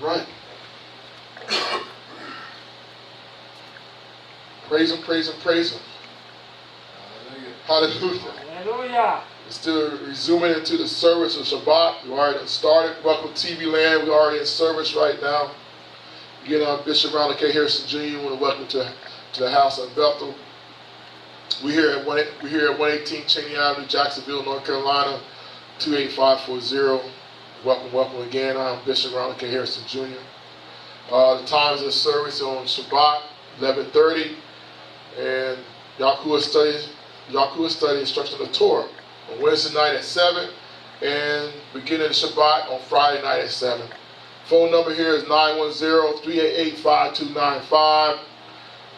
Right. Praise him, praise him, praise him. Hallelujah. Hallelujah. We're still resuming into the service of Shabbat. We already started. Welcome TV Land. We're already in service right now. Again, Bishop Ronolad Hairston Jr. We want to welcome to the house of El-beth-el. We're here at 118 Chaney Avenue, Jacksonville, North Carolina, 28540. Welcome again. I'm Bishop Ronolad Hairston Jr. The times of the service on Shabbat, 11:30, and Yahuwah study instruction of the Torah on Wednesday night at 7, and beginning of Shabbat on Friday night at 7. Phone number here is 910-388-5295.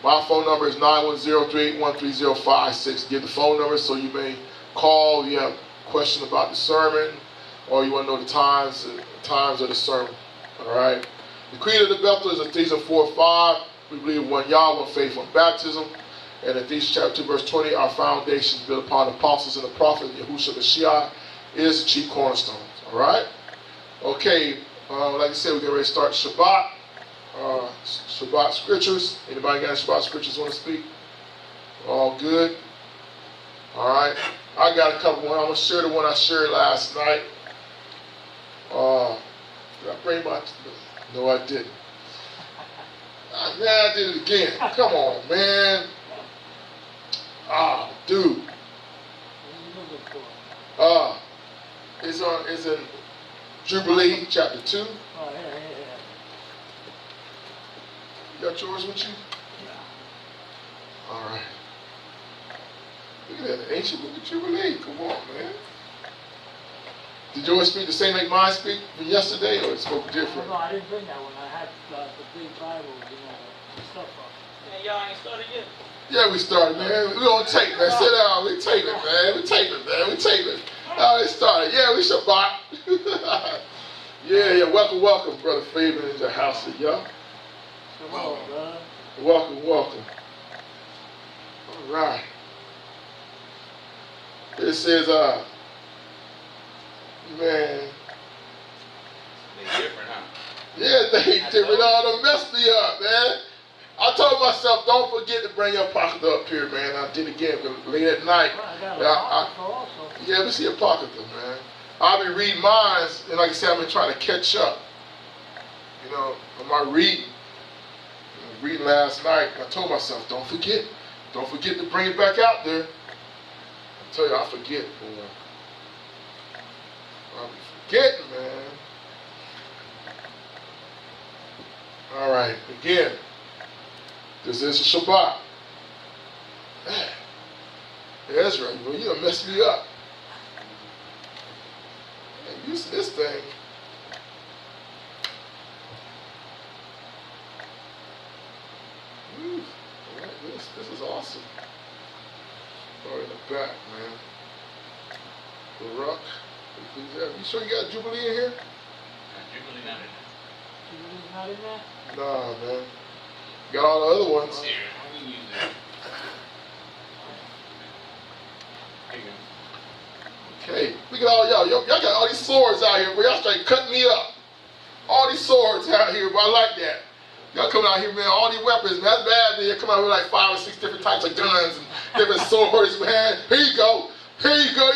My phone number is 910-381-3056. Get the phone number so you may call if you have a question about the sermon or you want to know the times of the sermon. All right. The creed of the El-beth-el is Ephesians 4:5. We believe in one Yah, one faith, one baptism. And Ephesians chapter 2, verse 20, our foundation is built upon the apostles and the prophets. Yahushua Mashiach is the chief cornerstone. All right? Okay, like I said, we're getting ready to start Shabbat. Shabbat scriptures. Anybody got any Shabbat scriptures want to speak? All good? All right. I got a couple. I'm going to share the one I shared last night. Did I bring my... No, I didn't. Man, I did it again. Come on, man. Ah, dude. It's in Jubilee chapter 2. Oh, yeah. You got yours with you? Yeah. All right. Look at that, the ancient book of Jubilee. Come on, man. Did yours speak the same like mine speak from yesterday, or it spoke different? No, I didn't bring that one. I had the big Bible, the stuff up. Man, y'all ain't started yet. Yeah, we started, man. We on tape, man. Sit down. We taping, man. We taping. Oh, it started. Yeah, we Shabbat. yeah. Welcome, Brother Fabian, in the house of y'all. Come on, brother. Welcome. All right. It says, man. They different, huh? Yeah, they different. All them messed me up, man. I told myself, don't forget to bring your pocket up here, man. I did it again late at night. Well, I got a pocket also. Yeah, we see a pocket though, man. I've been reading mine, and like I said, I've been trying to catch up. You know, on my reading. Reading last night, I told myself, don't forget to bring it back out there. I tell you, I forget, boy. I'll be forgetting, man. All right, again, this is a Shabbat. Man, Ezra, you done messed me up. Man, use this thing. This is awesome. Oh, in the back, man. Baruch. You sure you got Jubilee in here? Jubilee not in Jubilee's not in there? Nah, man. Got all the other ones. there. Here, we use that. Here you go. Okay. Look at all y'all. Y'all got all these swords out here, but y'all straight cutting me up. All these swords out here, but I like that. Y'all coming out here, man, all these weapons, man, that's bad, man. Y'all come out with like 5 or 6 different types of guns and different swords, man. Here you go. You know,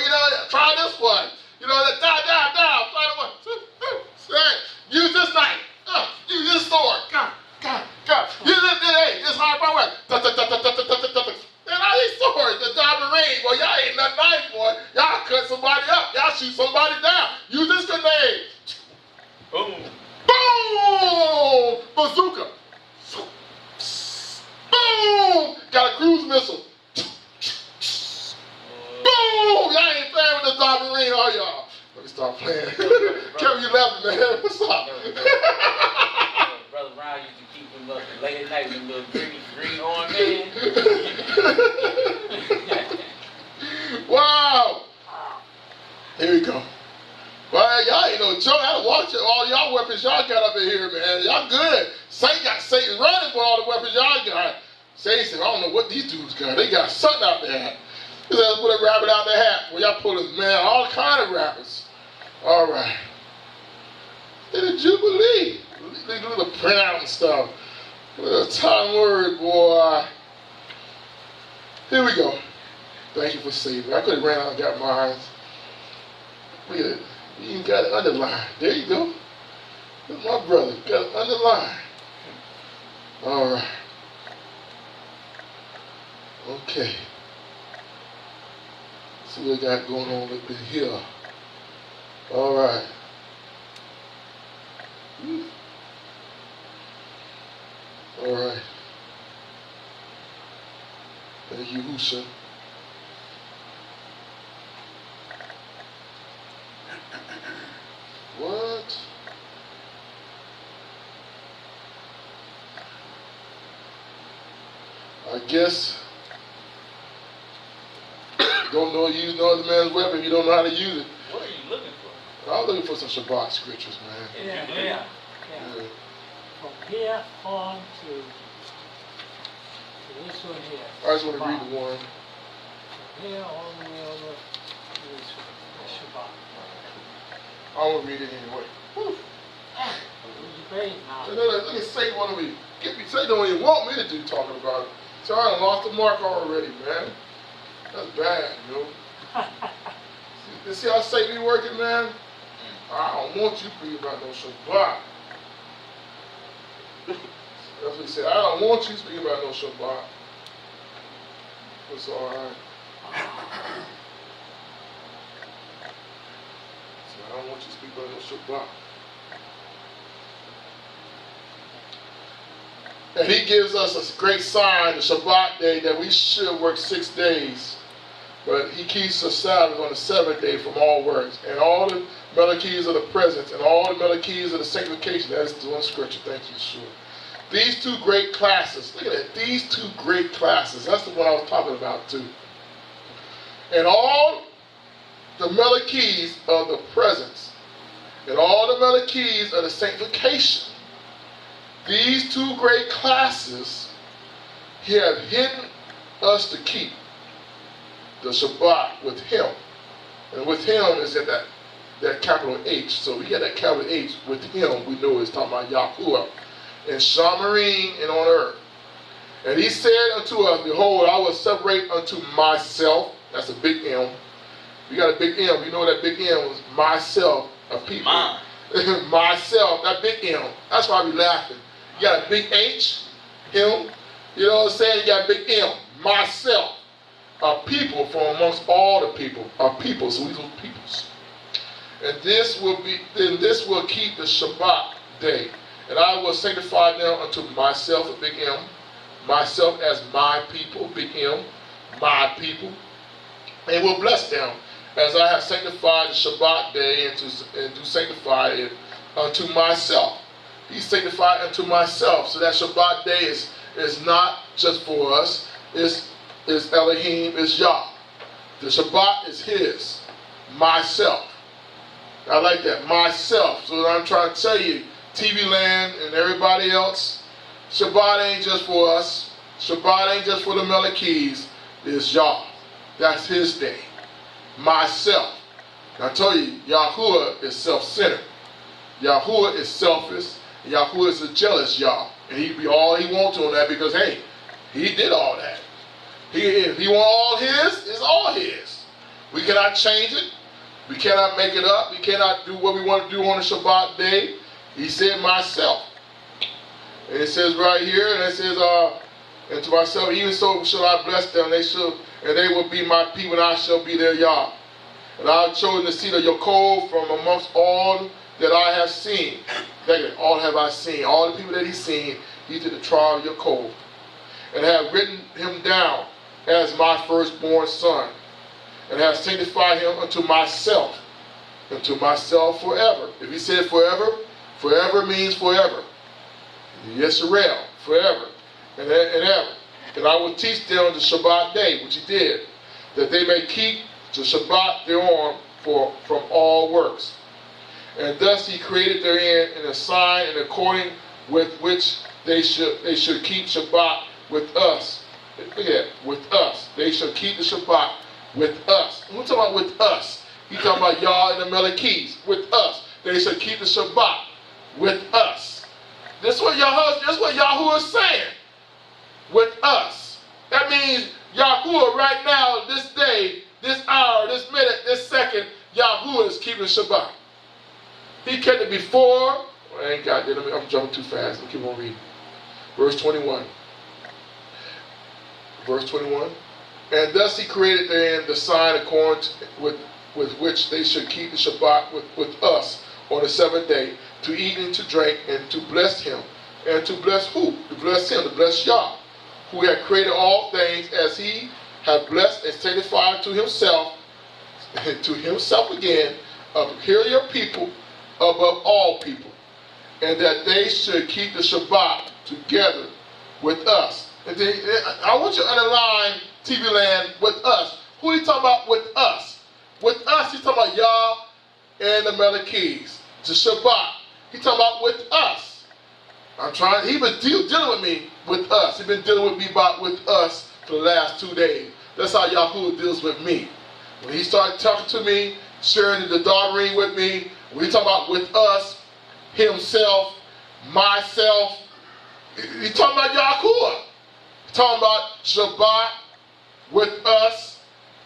try this one. You know, down. Try the one. Use this knife. Use this sword. God. Use this, hey, this hard power weapon. Man, all these swords, the diamond ring, boy, y'all ain't nothing nice, boy. Y'all cut somebody up. Y'all shoot somebody down. Use this grenade. Boom. Boom! Bazooka. Boom! Got a cruise missile. Boom! Y'all ain't playing with the diamond ring, are y'all? Let me stop playing. Kevin, you laughing, man. What's up? Brother Brown used to keep them up late at night with them little green on man. Wow! Here we go. Well, y'all ain't no joke. I had to watch all y'all weapons y'all got up in here, man. Y'all good. Satan got Satan running for all the weapons y'all got. Satan said, I don't know what these dudes got. They got something out there. He said, let's put a rabbit out their hat. Well, y'all pulling, man, all kind of rabbits. All right. In the Jubilee. They do the printout and stuff. What a time word, boy. Here we go. Thank you for saving. I could have ran out and got mine. Look at it. You even got it underlined. There you go. That's my brother. Got it underlined. All right. Okay. See what we got going on up in here. All right. All right. Thank you, Husha. What? I guess don't know use no other man's weapon. You don't know how to use it. What are you looking for? I'm looking for some Shabbat scriptures, man. Yeah. From here on to this one here. I just want to read the one. From here all the way over to this one, the Shabbat. I want to read it anyway. Whew. Who's your faith now? Let me say one of me. Say the one you want me to do talking about it. So I done lost the mark already, man. That's bad, you know. You see how Satan be working, man? I don't want you thinking about no Shabbat. That's what he said. I don't want you speaking about no Shabbat. It's all right. So I don't want you to speak about no Shabbat. And he gives us a great sign, the Shabbat day, that we should work 6 days. But he keeps the Sabbath on the 7th day from all works. And all the melodies of the presence and all the melodies of the sanctification. That's the one scripture. Thank you, sure. These two great classes. Look at that. These two great classes. That's the one I was talking about too. And all the melodies of the presence and all the melodies of the sanctification. These two great classes he have hidden us to keep the Shabbat with him. And with him is at that capital H. So we got that capital H with him. We know it's talking about Yahuwah and Shamarim and on earth. And he said unto us, behold, I will separate unto myself. That's a big M. You got a big M. You know that big M was myself, a people. Myself, that big M. That's why we laughing. You got a big H, him. You know what I'm saying? You got a big M, myself. A people from amongst all the people. A people, so we are peoples. And this will keep the Shabbat day. And I will sanctify them unto myself, a big M. Myself as my people, big M, my people. And will bless them as I have sanctified the Shabbat day and do sanctify it unto myself. He sanctified unto myself. So that Shabbat day is not just for us. It's Elohim, is Yah. The Shabbat is his. Myself. I like that. Myself. So I'm trying to tell you, TV land and everybody else, Shabbat ain't just for us. Shabbat ain't just for the Melechis. It's Yah. That's his day. Myself. I told you, Yahuwah is self-centered. Yahuwah is selfish. Yahuwah is a jealous Yah. And he be all he wants on that because, hey, he did all that. If he want all his, it's all his. We cannot change it. We cannot make it up. We cannot do what we want to do on the Shabbat day. He said, myself. And it says right here, and it says, and to myself, even so shall I bless them, and they will be my people, and I shall be their Yah. And I have chosen the seed of Yaakov from amongst all that I have seen. All have I seen. All the people that he's seen, he did the tribe of Yaakov. And have written him down as my firstborn son. And have sanctified him unto myself forever. If he said forever, forever means forever. Yisrael, forever and ever. And I will teach them the Shabbat day, which he did, that they may keep the Shabbat thereon from all works. And thus he created therein in a sign and according with which they should keep Shabbat with us. Look at that, with us. They shall keep the Shabbat with us. And we're talking about with us. He's talking about Yah and the Melechis. With us. They shall keep the Shabbat with us. That's what Yahuwah is saying. With us. That means Yahuwah right now, this day, this hour, this minute, this second, Yahuwah is keeping Shabbat. He kept it before. I ain't got it. I'm jumping too fast. I'll keep on reading. Verse 21. Verse 21. And thus he created therein the sign according to, with which they should keep the Shabbat with us on the seventh day, to eat and to drink, and to bless him. And to bless who? To bless him, to bless Yah, who had created all things, as he had blessed and sanctified to himself again, a peculiar people above all people, and that they should keep the Shabbat together with us. And then, I want you to underline, TV land, with us. Who are you talking about with us? With us, he's talking about Yah and the Melechis. The Shabbat. He's talking about with us. He was dealing with me with us. He's been dealing with me with us for the last 2 days. That's how Yahuwah deals with me. When he started talking to me, sharing the daughtering with me, when he talking about with us, himself, myself, he's talking about Yahuwah. He's talking about Shabbat with us.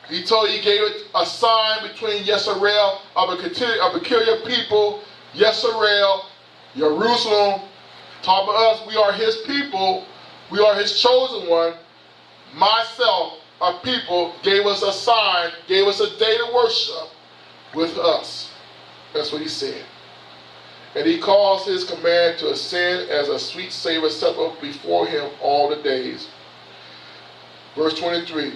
He gave it a sign between Yisrael of a peculiar people, Yisrael, Jerusalem. Talking about us, we are his people, we are his chosen one. Myself, a people, gave us a sign, gave us a day to worship with us. That's what he said. And he caused his command to ascend as a sweet savor acceptable before him all the days. Verse 23.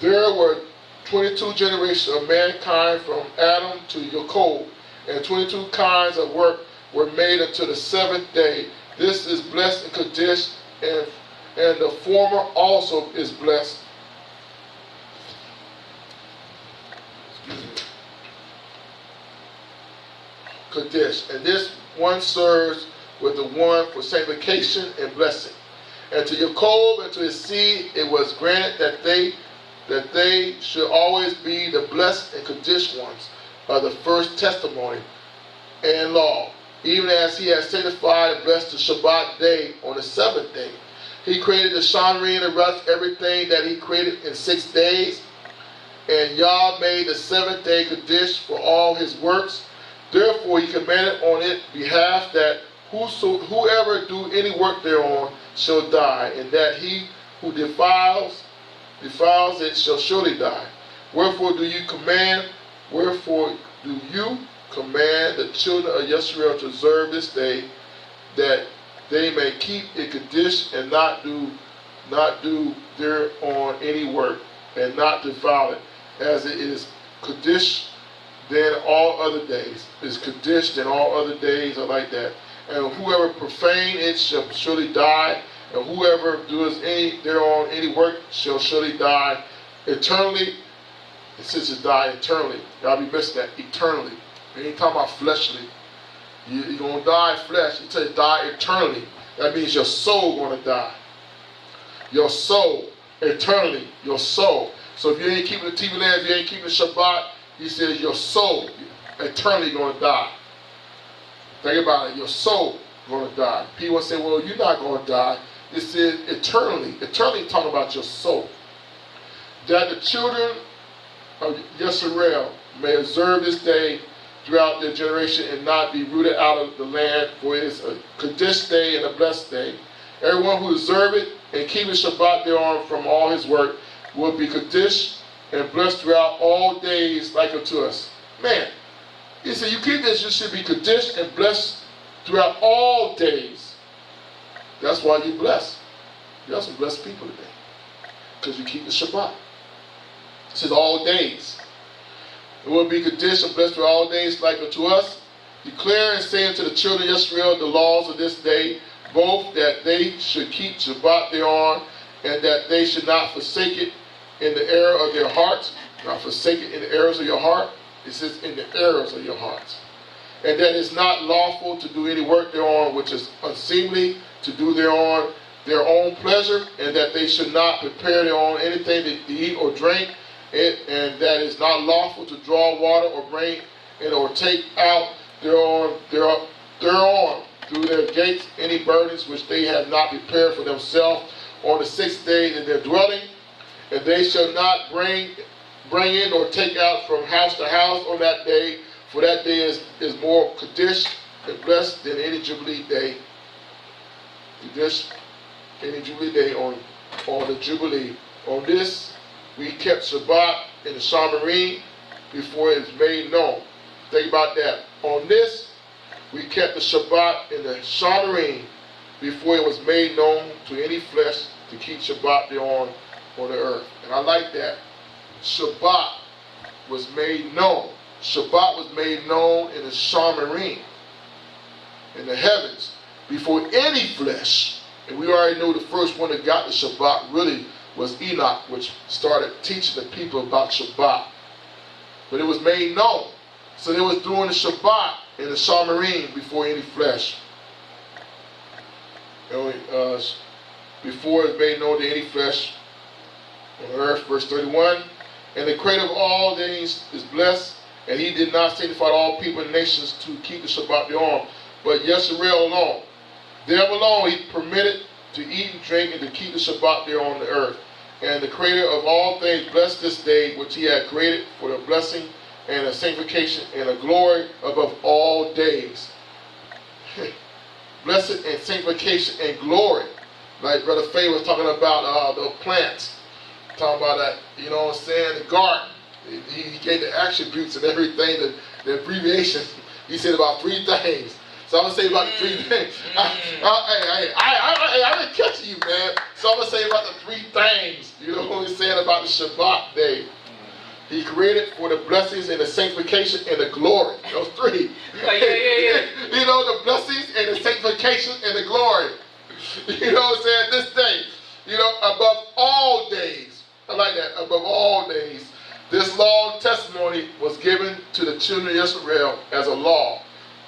There were 22 generations of mankind from Adam to Jacob, and 22 kinds of work were made until the seventh day. This is blessed and Kaddish, and the former also is blessed. Kaddish. And this one serves with the one for sanctification and blessing. And to Jacob and to his seed it was granted that they should always be the blessed and Kaddish ones of the first testimony and law, even as he has sanctified and blessed the Shabbat day on the seventh day. He created the Chaney and the rest, everything that he created in 6 days. And Yah made the seventh day Kaddish for all his works. Therefore he commanded on its behalf that whoever do any work thereon shall die, and that he who defiles it shall surely die. Wherefore do you command the children of Israel to observe this day, that they may keep it Kaddish and not do thereon any work, and not defile it, as it is Kaddish than all other days. Is Kaddish than all other days are like that. And whoever profane it shall surely die, and whoever does thereon any work shall surely die eternally. It says to die eternally. Y'all be missing that, eternally. It ain't talking about fleshly. You're going to die flesh. It says die eternally. That means your soul going to die. Your soul, eternally, your soul. So if you ain't keeping the TV land, if you ain't keeping the Shabbat, he says your soul eternally going to die. Think about it. Your soul going to die. People say, well, you're not going to die. It says eternally. Eternally talking about your soul. That the children of Yisrael may observe this day throughout their generation and not be rooted out of the land, for it is a Kaddish day and a blessed day. Everyone who observe it and keep the Shabbat thereon from all his work will be Kaddish and blessed throughout all days like unto us. Man, he said, you keep this, you should be Kaddish and blessed throughout all days. That's why you're blessed. You have some blessed people today, because you keep the Shabbat. It says all days. It will be Kaddish and blessed through all days like unto us. Declare and say unto the children of Israel the laws of this day, both that they should keep Shabbat thereon, and that they should not forsake it in the error of their hearts. Not forsake it in the errors of your heart. It says in the errors of your hearts. And that it's not lawful to do any work thereon which is unseemly, to do thereon their own pleasure, and that they should not prepare thereon anything to eat or drink, and that it's not lawful to draw water or bring or take out thereon through their gates any burdens which they have not prepared for themselves on the 6th day in their dwelling, and they shall not bring in or take out from house to house on that day, for that day is more Kaddish and blessed than any Jubilee day. Kaddish, any Jubilee day on the Jubilee. On this, we kept Shabbat in the Shamarim before it was made known. Think about that. On this, we kept the Shabbat in the Shamarim before it was made known to any flesh to keep Shabbat there on the earth. And I like that. Shabbat was made known. Shabbat was made known in the Shamarim, in the heavens, before any flesh. And we already know the first one that got the Shabbat really was Enoch, which started teaching the people about Shabbat. But it was made known. So they was doing the Shabbat in the Shamarim before any flesh. Before it was made known to any flesh on earth. Verse 31. And the creator of all things is blessed, and he did not sanctify all people and nations to keep the Shabbat thereon, but Yisrael alone. Them alone he permitted to eat and drink and to keep the Shabbat there on the earth. And the creator of all things blessed this day which he had created for the blessing and the sanctification and the glory above all days. Blessing and sanctification and glory. Like Brother Faye was talking about the plants. Talking about that, you know what I'm saying, the garden. He gave the attributes and everything, the abbreviation. He said about 3 things. So I'm going to say about the 3 things. I didn't catch you, man. So I'm going to say about the 3 things. You know what he's saying about the Shabbat day. He created for the blessings and the sanctification and the glory. Those 3. You know, the blessings and the sanctification and the glory. You know what I'm saying? This day. You know, above all days. I like that. Above all days. This law and testimony was given to the children of Israel as a law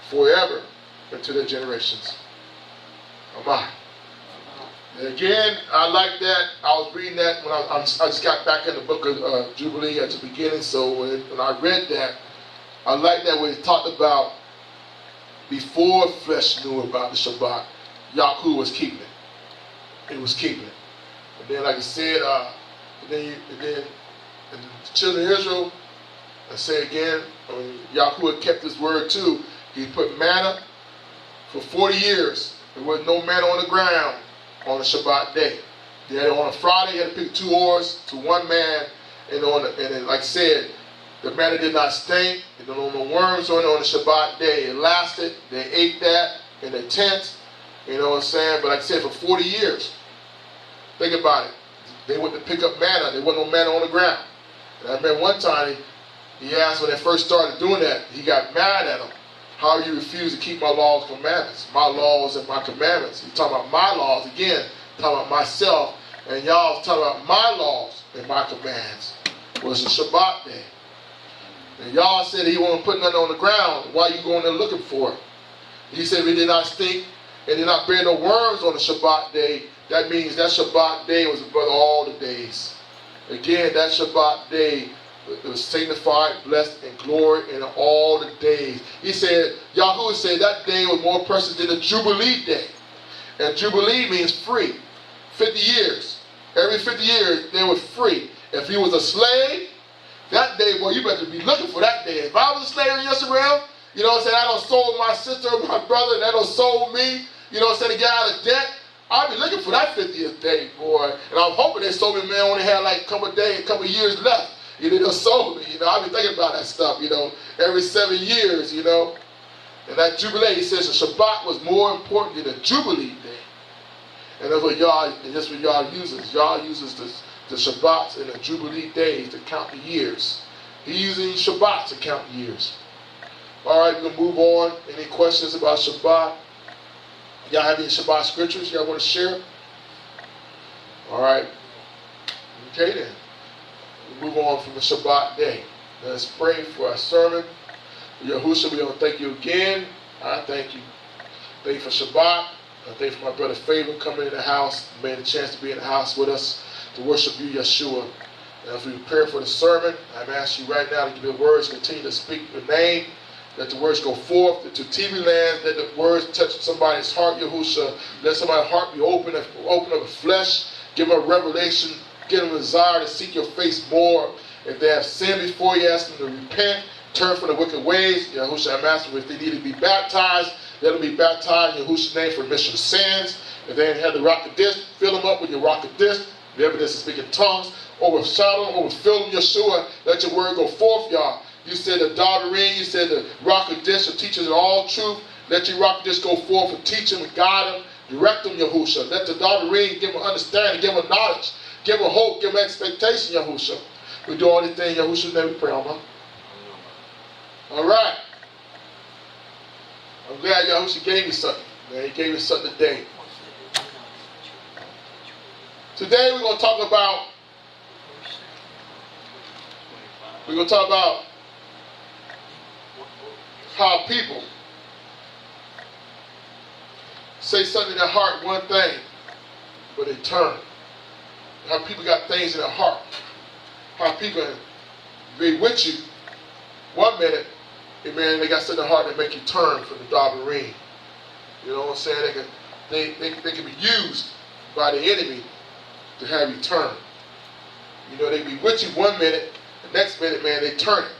forever into their generations. Amen. And again, I like that. I was reading that when I just got back in the book of Jubilee at the beginning. So when I read that, I like that when it talked about before flesh knew about the Shabbat, Yahuwah was keeping it. It was keeping it. And then, like I said, and the children of Israel, I say again, Yahuwah kept his word too. He put manna for 40 years. There was no manna on the ground on the Shabbat day. Then on a Friday, you had to pick 2 oars to 1 man. And then, like I said, the manna did not stink. There were no worms on it on the Shabbat day. It lasted. They ate that in their tents. You know what I'm saying? But like I said, for 40 years. Think about it. They went to pick up manna. There wasn't no manna on the ground. And I remember one time he asked when they first started doing that, he got mad at them. How you refuse to keep my laws and commandments? My laws and my commandments. He's talking about my laws again, talking about myself. And y'all was talking about my laws and my commands. It was a Shabbat day. And y'all said he won't put nothing on the ground. Why you going there looking for it? He said we did not stink and did not bear no worms on the Shabbat day. That means that Shabbat day was above all the days. Again, that Shabbat day was sanctified, blessed, and glory in all the days. He said, Yahuwah said that day was more precious than the Jubilee day. And Jubilee means free. 50 years. Every 50 years, they were free. If he was a slave, that day, boy, you better be looking for that day. If I was a slave in Israel, you know what I'm saying, I done sold my sister, my brother, and they done sold me, you know what I'm saying, to get out of debt. I'd be looking for that 50th day, boy. And I'm hoping they sold me, man, only had like a couple of years left. You know, they sold me, you know. I've been thinking about that stuff, you know, every 7 years, you know. And that Jubilee, he says the Shabbat was more important than the Jubilee day. And that's what y'all uses. Y'all uses the Shabbats and the Jubilee days to count the years. He's using Shabbats to count the years. All right, we're going to move on. Any questions about Shabbat? Y'all have any Shabbat scriptures y'all want to share? All right. Okay then. We'll move on from the Shabbat day. Let's pray for our sermon. Yahushua, we want to thank you again. I thank you. Thank you for Shabbat. I thank you for my brother Favor coming in the house. Made a chance to be in the house with us to worship you, Yeshua. And as we prepare for the sermon, I'm asking you right now to give your words, continue to speak your name Let the words go forth to TV land. Let the words touch somebody's heart, Yahushua. Let somebody's heart be open up the flesh. Give them a revelation. Give them a desire to seek your face more. If they have sinned before you, ask them to repent. Turn from the wicked ways. Yahushua, I'm asking if they need to be baptized, let them be baptized in Yahushua's name for remission of sins. If they ain't had the rock of disc, fill them up with your rock of disc. The evidence of speaking tongues. Overshadow them, overfill them, Yeshua. Let your word go forth, y'all. You said the Dabarim, you said the rock of disc will teach us all truth. Let your rock of disc go forth and teach them and guide them. Direct them, Yahushua. Let the Dabarim give them understanding, give them knowledge, give them hope, give them expectation, Yahushua. We do all these things, Yahushua's name we pray, Alma. All right. I'm glad Yahushua gave me something. Man, he gave me something today. Today we're going to talk about how people say something in their heart, one thing, but they turn. How people got things in their heart. How people be with you one minute, and man, they got something in their heart that make you turn from the Dabarim. You know what I'm saying? They can be used by the enemy to have you turn. You know, they be with you one minute, the next minute, man, they turn it.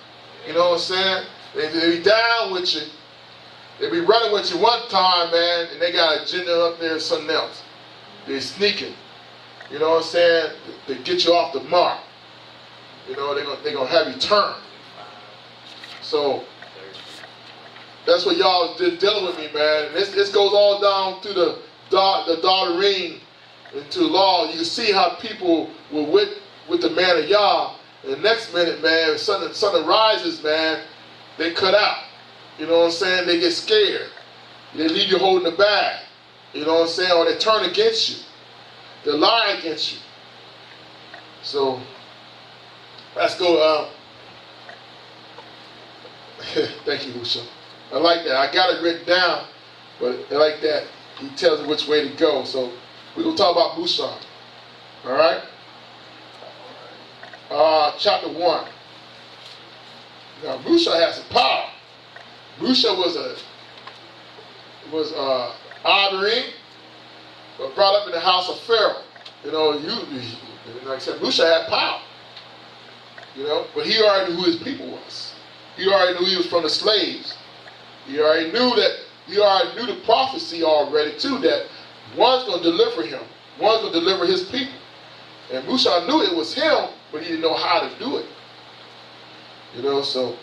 You know what I'm saying? They be down with you. They be running with you one time, man, and they got an agenda up there and something else. They're sneaking. You know what I'm saying? They get you off the mark. You know, they're gonna have you turn. So that's what y'all is dealing with me, man. And this goes all down through the Dabarim into law. You can see how people were with the man of Yah. And the next minute, man, something rises, man, they cut out. You know what I'm saying? They get scared. They leave you holding the bag. You know what I'm saying? Or they turn against you. They lie against you. So let's go. Thank you, Husha. I like that. I got it written down, but I like that. He tells me which way to go. So we're going to talk about Musa. All right? Chapter 1. Now, Musa has some power. Musa was Dabarim, but brought up in the house of Pharaoh. You know, like I said, Musa had power. You know, but he already knew who his people was. He already knew he was from the slaves. He already knew the prophecy already too, that one's going to deliver him. One's going to deliver his people. And Musa knew it was him, but he didn't know how to do it. You know, so,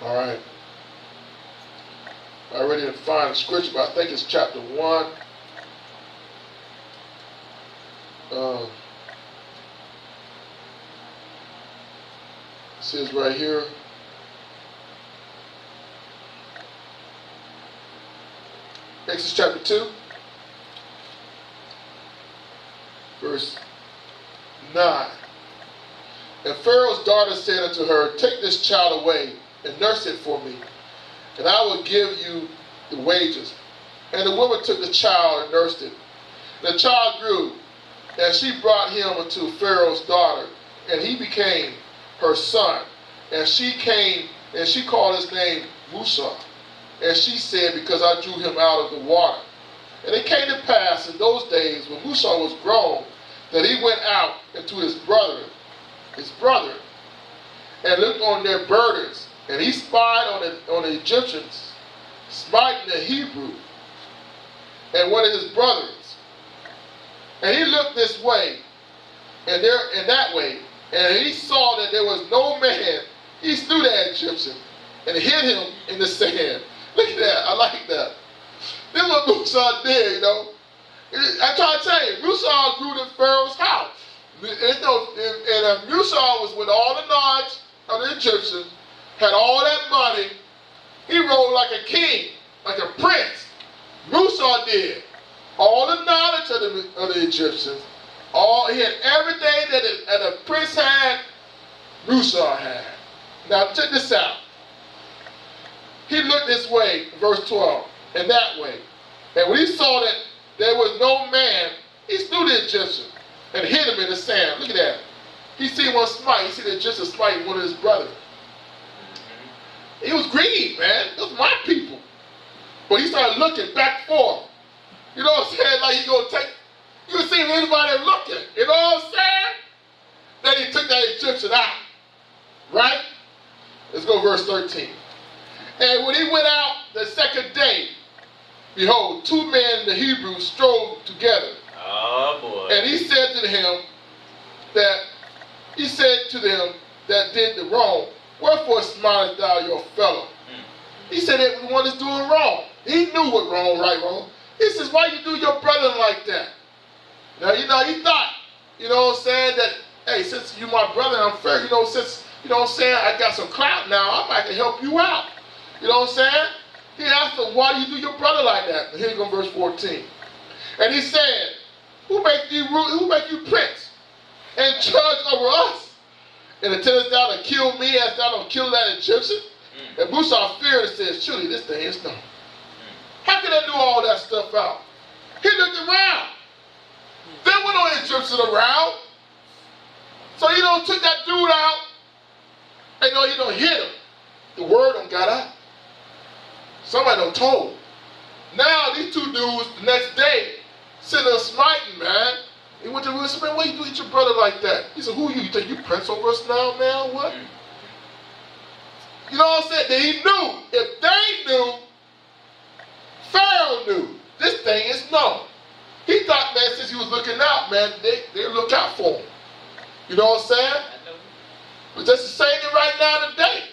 all right. I already didn't find the scripture, but I think it's chapter 1. It says right here. Exodus chapter 2. Verse 9. And Pharaoh's daughter said unto her, take this child away and nurse it for me, and I will give you the wages. And the woman took the child and nursed it. The child grew, and she brought him unto Pharaoh's daughter, and he became her son. And she came, and she called his name Musa. And she said, because I drew him out of the water. And it came to pass in those days, when Musa was grown, that he went out into his brother, and looked on their burdens. And he spied on the Egyptians, smiting the Hebrew, and one of his brothers. And he looked this way, and that way, and he saw that there was no man. He slew that Egyptian and hid him in the sand. Look at that. I like that. This is what Musa did, you know. I'm trying to tell you, Musa grew to Pharaoh's house. And Musa was with all the knowledge of the Egyptians, had all that money. He ruled like a king, like a prince. Musa did. All the knowledge of the Egyptians. He had everything that a prince had, Musa had. Now check this out. He looked this way, verse 12, and that way. And when he saw that there was no man, he slew the Egyptian and hid him in the sand. Look at that. He seen one smite. He seen the Egyptian smite one of his brothers. He was greedy, man. Those my people. But he started looking back and forth. You know what I'm saying? Like he gonna take, you see anybody looking. You know what I'm saying? Then he took that Egyptian out. Right? Let's go verse 13. And when he went out the second day, behold, two men, the Hebrews, strove together. Oh boy. And he said to them that did the wrong, wherefore smitest thou your fellow? He said that the one that's doing wrong. He knew what wrong, right, wrong. He says, why you do your brother like that? Now, you know, he thought, you know what I'm saying, that, hey, since you my brother, I'm fair, you know, since, you know what I'm saying, I got some clout now, I might can help you out. You know what I'm saying? He asked him, why do you do your brother like that? And here you go, verse 14. And he said, who make you prince and judge over us? And intendest thou to kill me as thou don't kill that Egyptian? And Musa feared and said, surely this thing is known. How can I do all that stuff out? He looked around. There were no Egyptians around. So he don't took that dude out. And no, he don't hit him. The word don't got out. Somebody done told. Now these two dudes the next day sitting there smiting, man. He went to him and said, man, why you do your brother like that? He said, who are you? You think you prince over us now, man? What? You know what I'm saying? That he knew. If they knew, Pharaoh knew. This thing is known. He thought, man, since he was looking out, man, they look out for him. You know what I'm saying? But that's the same thing right now today.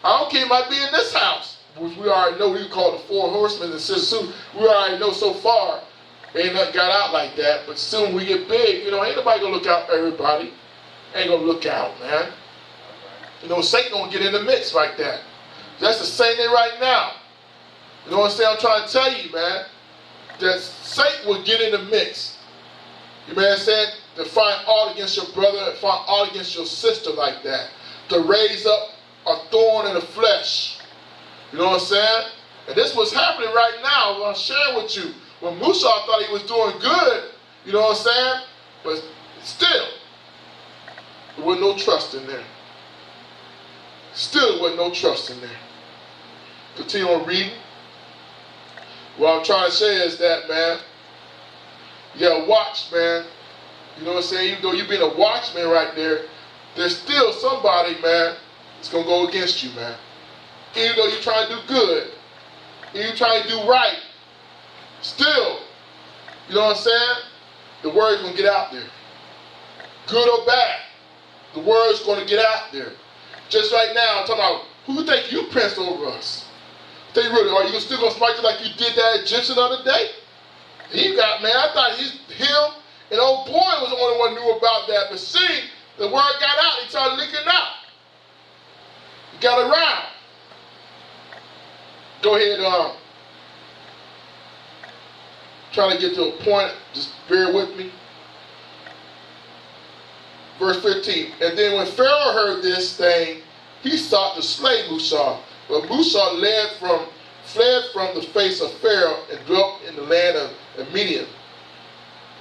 I don't care, it might be in this house, which we already know we call the four horsemen and sisters. We already know so far they ain't nothing got out like that. But soon we get big, you know, ain't nobody gonna look out for everybody. Ain't gonna look out, man. You know, Satan gonna get in the mix like that. That's the same thing right now. You know what I'm saying? I'm trying to tell you, man, that Satan will get in the mix. You know what I'm saying? To find all against your brother, find all against your sister like that. To raise up a thorn in the flesh. You know what I'm saying? And this was happening right now. What I'm sharing with you. When Musa thought he was doing good, you know what I'm saying? But still, there wasn't no trust in there. Still wasn't no trust in there. Continue on reading. What I'm trying to say is that, man, you gotta watch, man. You know what I'm saying? Even though you've been a watchman right there, there's still somebody, man, that's gonna go against you, man. Even though you're trying to do good, even you're trying to do right, still, you know what I'm saying? The word's gonna get out there. Good or bad, the word's gonna get out there. Just right now, I'm talking about who you think you prince over us? Think really, are you still gonna fight like you did that Egyptian the other day? He got, man, I thought him and old boy was the only one who knew about that. But see, the word got out, he started leaking out. He got around. Go ahead, trying to get to a point, just bear with me. Verse 15, and then when Pharaoh heard this thing, he sought to slay Musa. But Musa fled from the face of Pharaoh and dwelt in the land of Midian.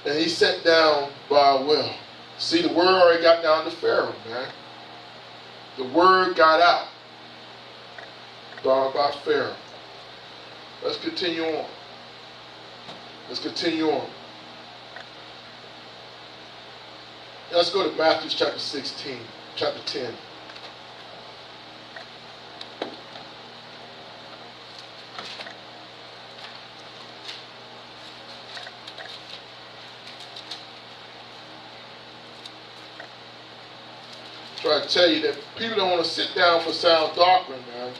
And he sat down by a well. See, the word already got down to Pharaoh, man. The word got out by Pharaoh. Let's continue on. Let's continue on. Let's go to Matthew chapter 16, chapter 10. Try to tell you that people don't want to sit down for sound doctrine, man.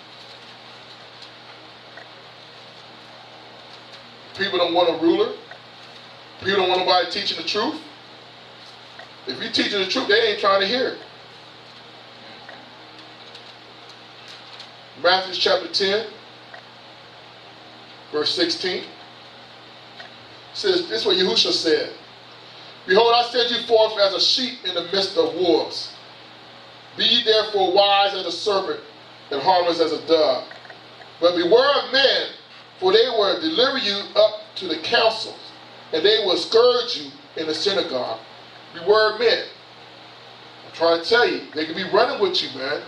People don't want a ruler. People don't want nobody teaching the truth. If you're teaching the truth, they ain't trying to hear it. Matthew chapter 10, verse 16. Says, this is what Yahushua said. Behold, I send you forth as a sheep in the midst of wolves. Be ye therefore wise as a serpent and harmless as a dove. But beware of men, for they will deliver you up to the councils, and they will scourge you in the synagogue. Beware of men. I'm trying to tell you, they can be running with you, man.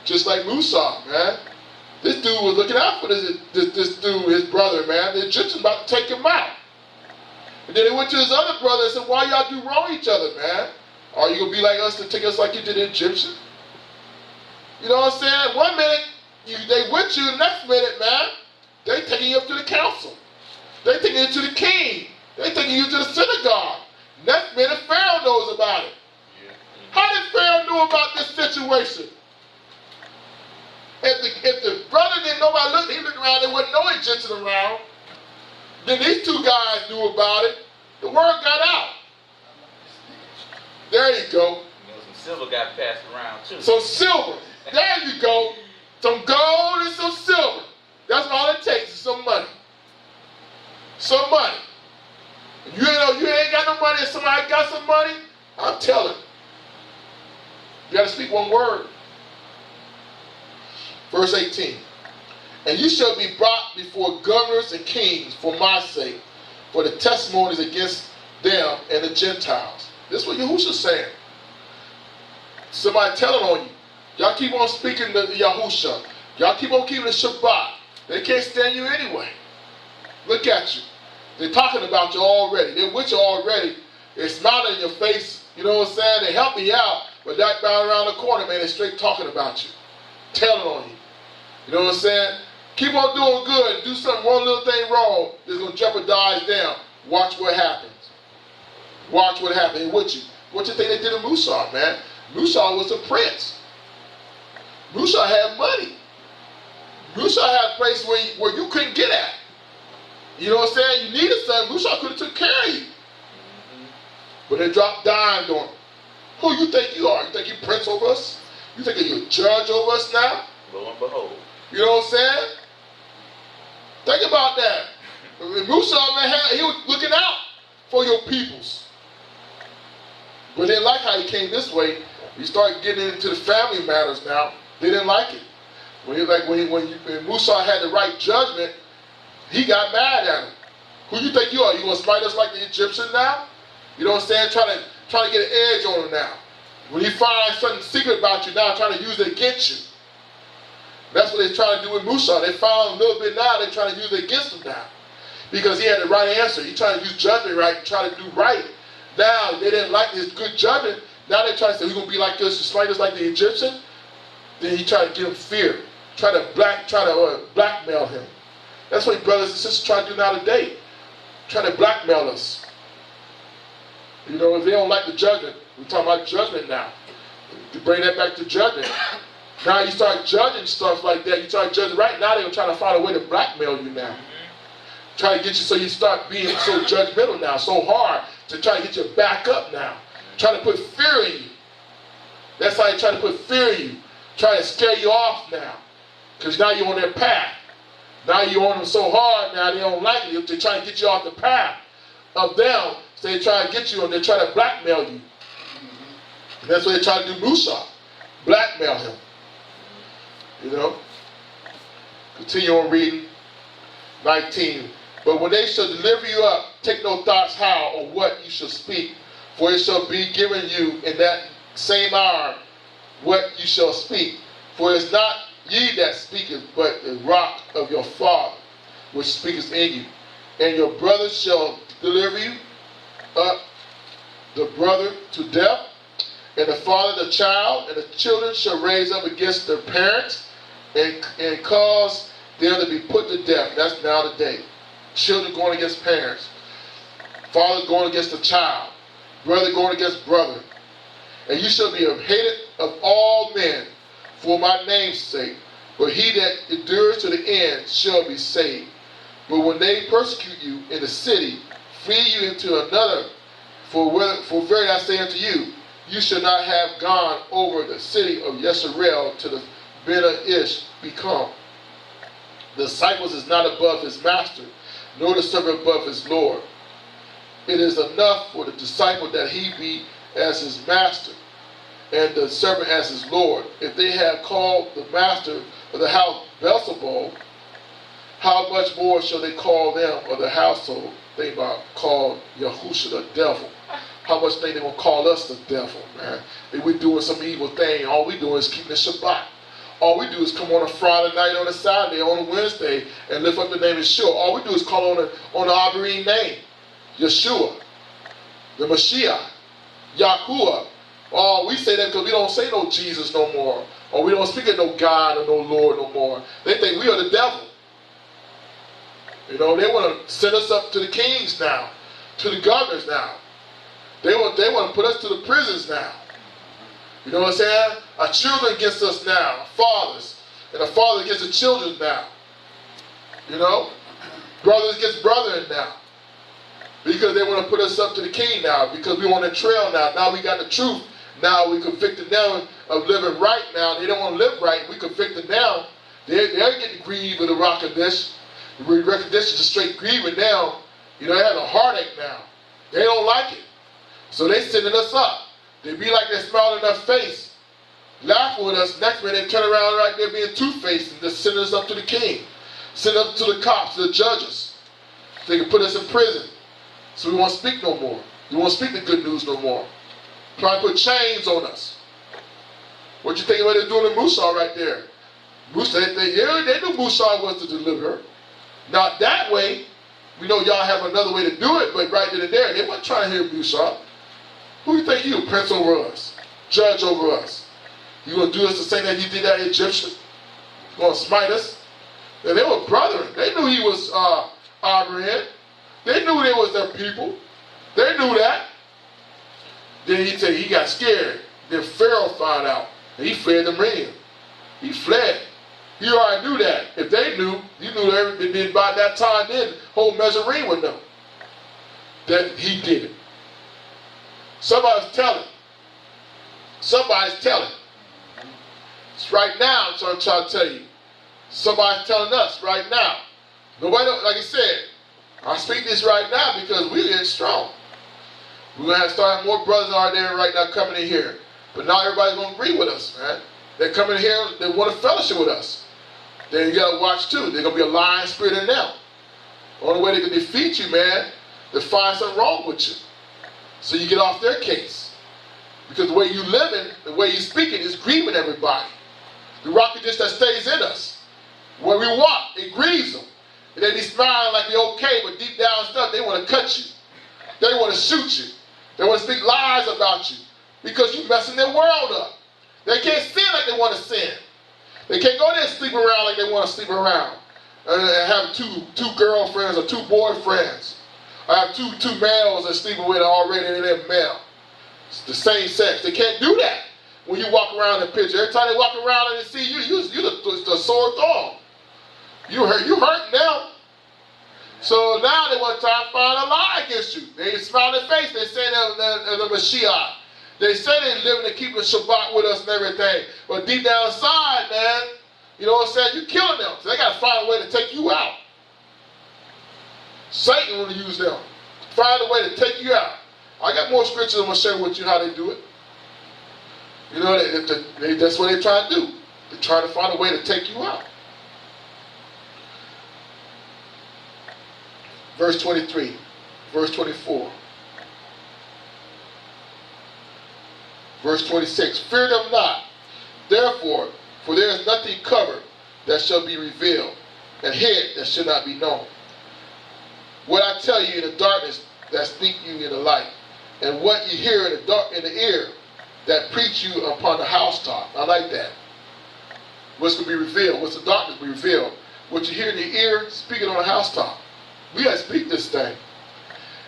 Just like Musa, man. This dude was looking out for this dude, his brother, man. The Egyptians about to take him out. And then he went to his other brother and said, why y'all do wrong each other, man? Are you going to be like us to take us like you did the Egyptians? You know what I'm saying? One minute, they with you, the next minute, man, they taking you up to the council. They taking you to the king. They taking you to the synagogue. Next minute, Pharaoh knows about it. Yeah. How did Pharaoh know about this situation? If the brother didn't know about it, he looked around, there wasn't no Egyptian around. Then these two guys knew about it. The word got out. There you go. You know, some silver got passed around too. Some silver. There you go. Some gold and some silver. That's all it takes is some money. Some money. You ain't got no money and somebody got some money, I'm telling you. You got to speak one word. Verse 18. And you shall be brought before governors and kings for my sake, for the testimonies against them and the Gentiles. This is what Yahushua's saying. Somebody telling on you. Y'all keep on speaking to Yahushua. Y'all keep on keeping the Shabbat. They can't stand you anyway. Look at you. They're talking about you already. They're with you already. They're smiling in your face. You know what I'm saying? They help you out. But that down around the corner, man, they're straight talking about you. Telling on you. You know what I'm saying? Keep on doing good. Do something, one little thing wrong that's going to jeopardize them. Watch what happens. Watch what happens with you. What you think they did to Musa, man? Musa was a prince. Musa had money. Musa had a place where you couldn't get at. You know what I'm saying? You needed something. Musa could have took care of you. But they dropped dimes on him. Who you think you are? You think you're prince over us? You think you're judge over us now? Lo and behold. You know what I'm saying? Think about that. Musa, man, he was looking out for your peoples. But they didn't like how he came this way. You start getting into the family matters now. They didn't like it. When Musa had the right judgment, he got mad at him. Who you think you are? You going to smite us like the Egyptians now? You know what I'm saying? Trying to get an edge on him now. When he finds something secret about you now, trying to use it against you. That's what they're trying to do with Musa. They found a little bit now, they're trying to use it against him now. Because he had the right answer. He's trying to use judgment right, trying to do right. Now, they didn't like his good judgment. Now they're trying to say, we're going to be like us, smite us like the Egyptian. Then he tried to give him fear. Try to blackmail him. That's what brothers and sisters try to do now today. Try to blackmail us. You know, if they don't like the judgment, we're talking about judgment now. To bring that back to judgment. Now you start judging stuff like that. You start judging right now. They're going to try to find a way to blackmail you now. Try to get you so you start being so judgmental now, so hard to try to get you back up now. Try to put fear in you. That's how they try to put fear in you. Try to scare you off now. Because now you're on their path. Now you're on them so hard now they don't like you. They're trying to get you off the path of them. So they try to get you and they try to blackmail you. And that's what they try to do Musa. Blackmail him. You know? Continue on reading. 19. But when they shall deliver you up, take no thoughts how or what you shall speak. For it shall be given you in that same hour what you shall speak. For it is not ye that speaketh, but the rock of your Father, which speaketh in you. And your brother shall deliver you up, the brother to death, and the father the child, and the children shall raise up against their parents, and cause them to be put to death. That's now the day. Children going against parents. Father going against the child. Brother going against brother. And you shall be hated of all men for my name's sake. But he that endures to the end shall be saved. But when they persecute you in the city, flee you into another. For verily I say unto you, you shall not have gone over the city of Yisrael to the Ben-ish become. The disciple is not above his master, nor the servant above his Lord. It is enough for the disciple that he be as his master, and the servant as his Lord. If they have called the master of the house Beelzebul, how much more shall they call them of the household? Think about call Yahushua the devil. How much think they gonna call us the devil, man? If we doing some evil thing, all we doing is keeping the Shabbat. All we do is come on a Friday night, on a Saturday, on a Wednesday, and lift up the name of Yeshua. All we do is call on the Ibrahim name, Yeshua, the Mashiach, Yahuwah. Oh, we say that because we don't say no Jesus no more. Or we don't speak of no God or no Lord no more. They think we are the devil. You know, they want to send us up to the kings now, to the governors now. They want to put us to the prisons now. You know what I'm saying? Our children against us now, our fathers. And the father against the children now. You know? Brothers against brethren now. Because they want to put us up to the king now. Because we on the trail now. Now we got the truth. Now we convicted them of living right now. They don't want to live right. We convicted now. They're getting grieved with the Rakadish. The Rakadish is just straight grieving now. You know, they have a heartache now. They don't like it. So they sending us up. They be like they're smiling in our face, laughing with us. Next minute they turn around right there being two-faced and just send us up to the king. Send us to the cops, to the judges. They can put us in prison. So we won't speak no more. We won't speak the good news no more. Trying to put chains on us. What you think about they doing to Musa right there? Musa, they knew Musa was the deliverer. Not that way. We know y'all have another way to do it, but right then and there, they weren't trying to hear Musa. Who do you think you prince over us? Judge over us? You gonna do us the same that he did that Egyptian? You gonna smite us? And they were brethren. They knew he was Abraham. They knew they was their people. They knew that. Then he said he got scared. Then Pharaoh found out. And he fled the ring. He fled. He already knew that. If they knew, you knew everything. Then by that time, then whole Messerine would know that he did it. Somebody's telling. Somebody's telling. It's right now, so I'm trying to tell you. Somebody's telling us right now. Nobody, like I said, I speak this right now because we're getting strong. We're going to have to start having more brothers out there right now coming in here. But not everybody's going to agree with us, man. They're coming here, they want to fellowship with us. Then you got to watch too. There's going to be a lying spirit in them. The only way they can defeat you, man, is to find something wrong with you. So you get off their case. Because the way you living, the way you speaking is grieving everybody. The rocketness that stays in us. When we walk, it grieves them. And they be smiling like they're okay, but deep down stuff, they want to cut you. They want to shoot you. They want to speak lies about you. Because you're messing their world up. They can't sin like they want to sin. They can't go there and sleep around like they want to sleep around. And have two girlfriends or two boyfriends. I have two males that sleeping with already and they're male. It's the same sex. They can't do that when you walk around in the picture. Every time they walk around and they see you, you're the sore thorn. You hurt now. So now they want to try to find a lie against you. They smile their face. They say they're the Mashiach. They say they're living and keeping Shabbat with us and everything. But deep down inside, man, you know what I'm saying? You're killing them. So they got to find a way to take you out. Satan will use them. Find a way to take you out. I got more scriptures I'm going to share with you how they do it. You know, that's what they're trying to do. They're trying to find a way to take you out. Verse 23. Verse 24. Verse 26. Fear them not. Therefore, for there is nothing covered that shall be revealed, and hid that shall not be known. What I tell you in the darkness, that speak you in the light, and what you hear in the ear, that preach you upon the housetop. I like that. What's going to be revealed? What's the darkness be revealed? What you hear in the ear, speak it on the housetop. We got to speak this thing.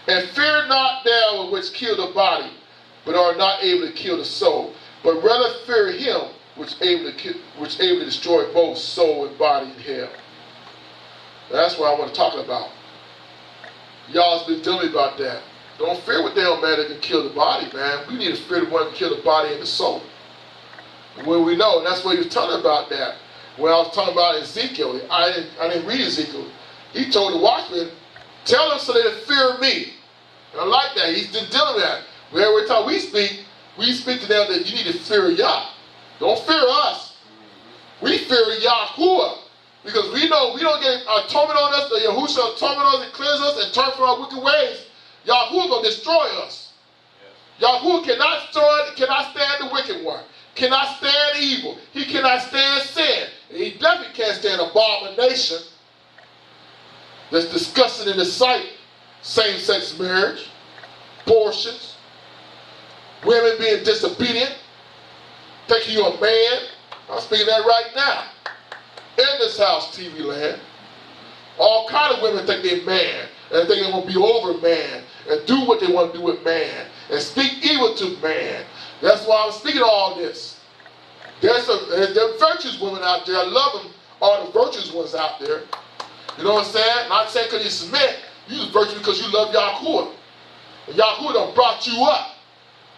And fear not them which kill the body, but are not able to kill the soul, but rather fear him which able to destroy both soul and body in hell. That's what I want to talk about. Y'all's been telling me about that. Don't fear what them, man, that can kill the body, man. We need to fear the one that can kill the body and the soul. When we know, and that's what he was talking about that. When I was talking about Ezekiel, I didn't read Ezekiel. He told the watchman, tell them so they fear me. And I like that. He's been dealing with that. Every time we speak to them that you need to fear Yah. Don't fear us. We fear Yahuwah. Because we know we don't get atonement on us, the Yahushua atonement on us and cleanse us and turn from our wicked ways. Yahuwah going to destroy us. Yes. Yahuwah cannot stand the wicked one. cannot stand evil. He cannot stand sin. And he definitely can't stand abomination that's disgusting in his sight. Same-sex marriage, abortions, women being disobedient, thinking you're a man. I'm speaking that right now. In this house, TV land. All kind of women think they're man, and think they want to be over man, and do what they want to do with man, and speak evil to man. That's why I'm speaking all this. There are virtuous women out there. I love them, all the virtuous ones out there. You know what I'm saying? Not saying because you submit. You just virtuous because you love Yahuwah. And Yahuwah done brought you up.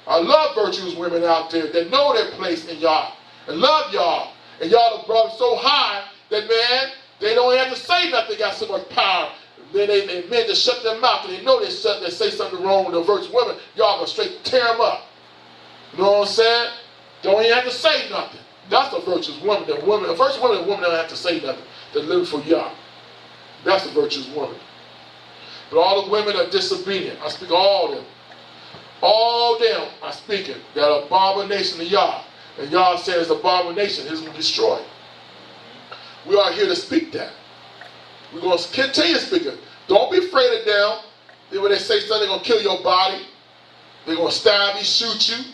I love virtuous women out there that know their place in y'all and love y'all. And y'all have brought them so high that, man, they don't have to say nothing. They got so much power. Then they men just shut their mouth and they know they say something wrong with the virtuous women. Y'all gonna straight tear them up. You know what I'm saying? Don't even have to say nothing. That's a virtuous woman. A virtuous woman is a woman that don't have to say nothing. They're living for y'all. That's a virtuous woman. But all the women are disobedient. I speak of all of them. All them are speaking. That abomination to Yah. And Yah says abomination is going to destroy. We are here to speak that. We're going to continue speaking. Don't be afraid of them. When they say something, they're going to kill your body. They're going to stab you, shoot you.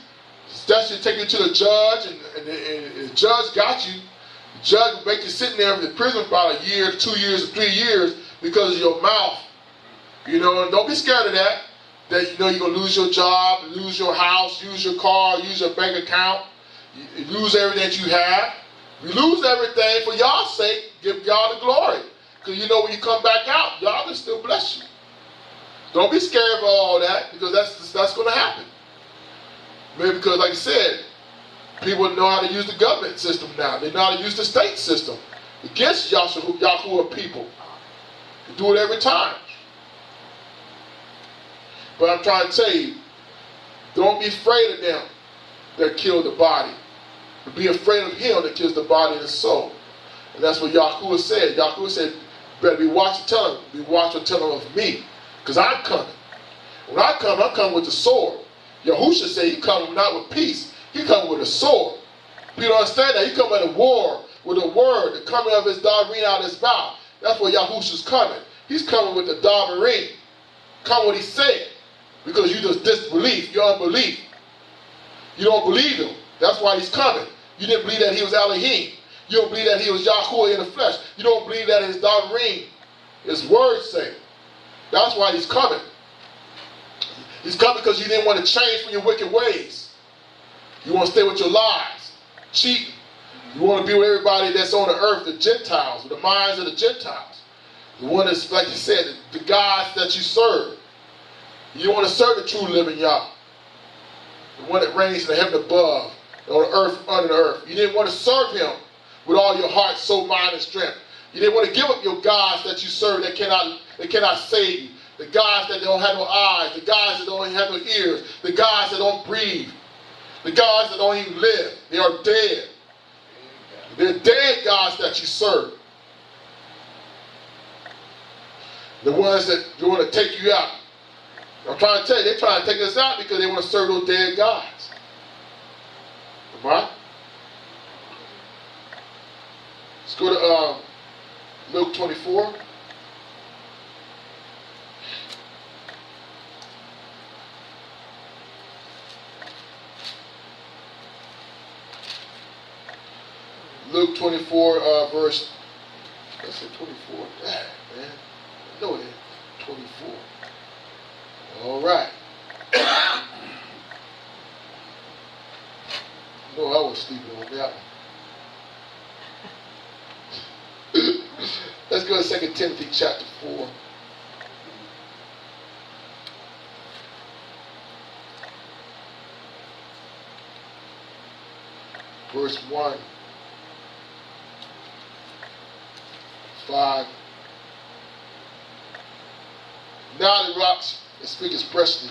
Especially take you to the judge. And the judge got you. The judge will make you sit there in the prison for about a year, 2 years, or 3 years because of your mouth. You know, and don't be scared of that. That you know you're going to lose your job, lose your house, lose your car, lose your bank account. You lose everything that you have. You lose everything for y'all's sake. Give y'all the glory. Because you know when you come back out, y'all can still bless you. Don't be scared of all that because that's going to happen. Maybe because, like I said, people know how to use the government system now. They know how to use the state system against Yahuwah people. They do it every time. But I'm trying to tell you, don't be afraid of them that kill the body. Be afraid of him that kills the body and the soul. And that's what Yahuwah said. Yahuwah said, better be watchful telling, be watchful telling of me. Because I'm coming. When I come, I'm coming with the sword. Yahusha said he coming not with peace. He coming with a sword. People don't understand that. He coming with a war, with a word, the coming of his daverin out of his mouth. That's where Yahusha's coming. He's coming with the daverin. Come what he said. Because you just disbelief, your unbelief. You don't believe him. That's why he's coming. You didn't believe that he was Elohim. You don't believe that he was Yahuwah in the flesh. You don't believe that his daverin, his words say. That's why he's coming. He's coming because you didn't want to change from your wicked ways. You want to stay with your lies, cheating. You want to be with everybody that's on the earth, the Gentiles, with the minds of the Gentiles. The one that's, like you said, the gods that you serve. You want to serve the true living Yah. The one that reigns in the heaven above, on the earth, under the earth. You didn't want to serve him with all your heart, soul, mind, and strength. You didn't want to give up your gods that you serve that cannot save you. The gods that don't have no eyes. The gods that don't have no ears. The gods that don't breathe. The gods that don't even live. They are dead. They're dead gods that you serve. The ones that want to take you out. I'm trying to tell you, they're trying to take us out because they want to serve those dead gods. Right? Let's go to Luke 24. Luke 24, verse, let's say 24. Dang, man. I know it is. 24. All right. No, I was sleeping on that one. Let's go to 2 Timothy chapter 4. Verse 1. 5. Now the rocks and speak expressly,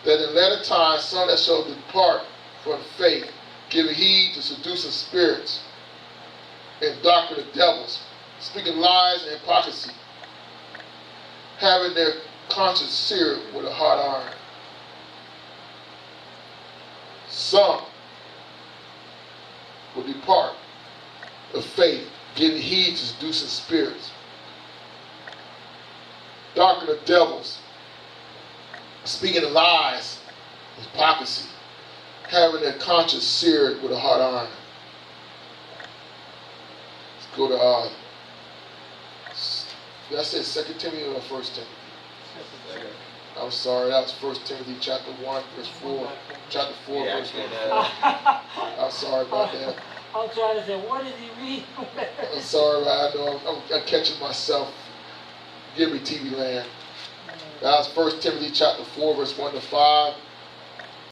that in latter times some that shall depart from faith, giving heed to seducing spirits and doctrine of devils, speaking lies and hypocrisy, having their conscience seared with a hot iron. Some will depart of faith, giving heed to seducing spirits, doctrine of devils, speaking lies, hypocrisy, having their conscience seared with a hot iron. Let's go to did I say 2 Timothy or 1 Timothy? I'm sorry, that was 1 Timothy chapter 1, verse 4. Chapter 4, verse 1. I'm sorry about that. I'm trying to say, what did he read? I'm sorry, I know I'm catching myself. Give me TV land. That was 1 Timothy chapter 4, verse 1 to 5.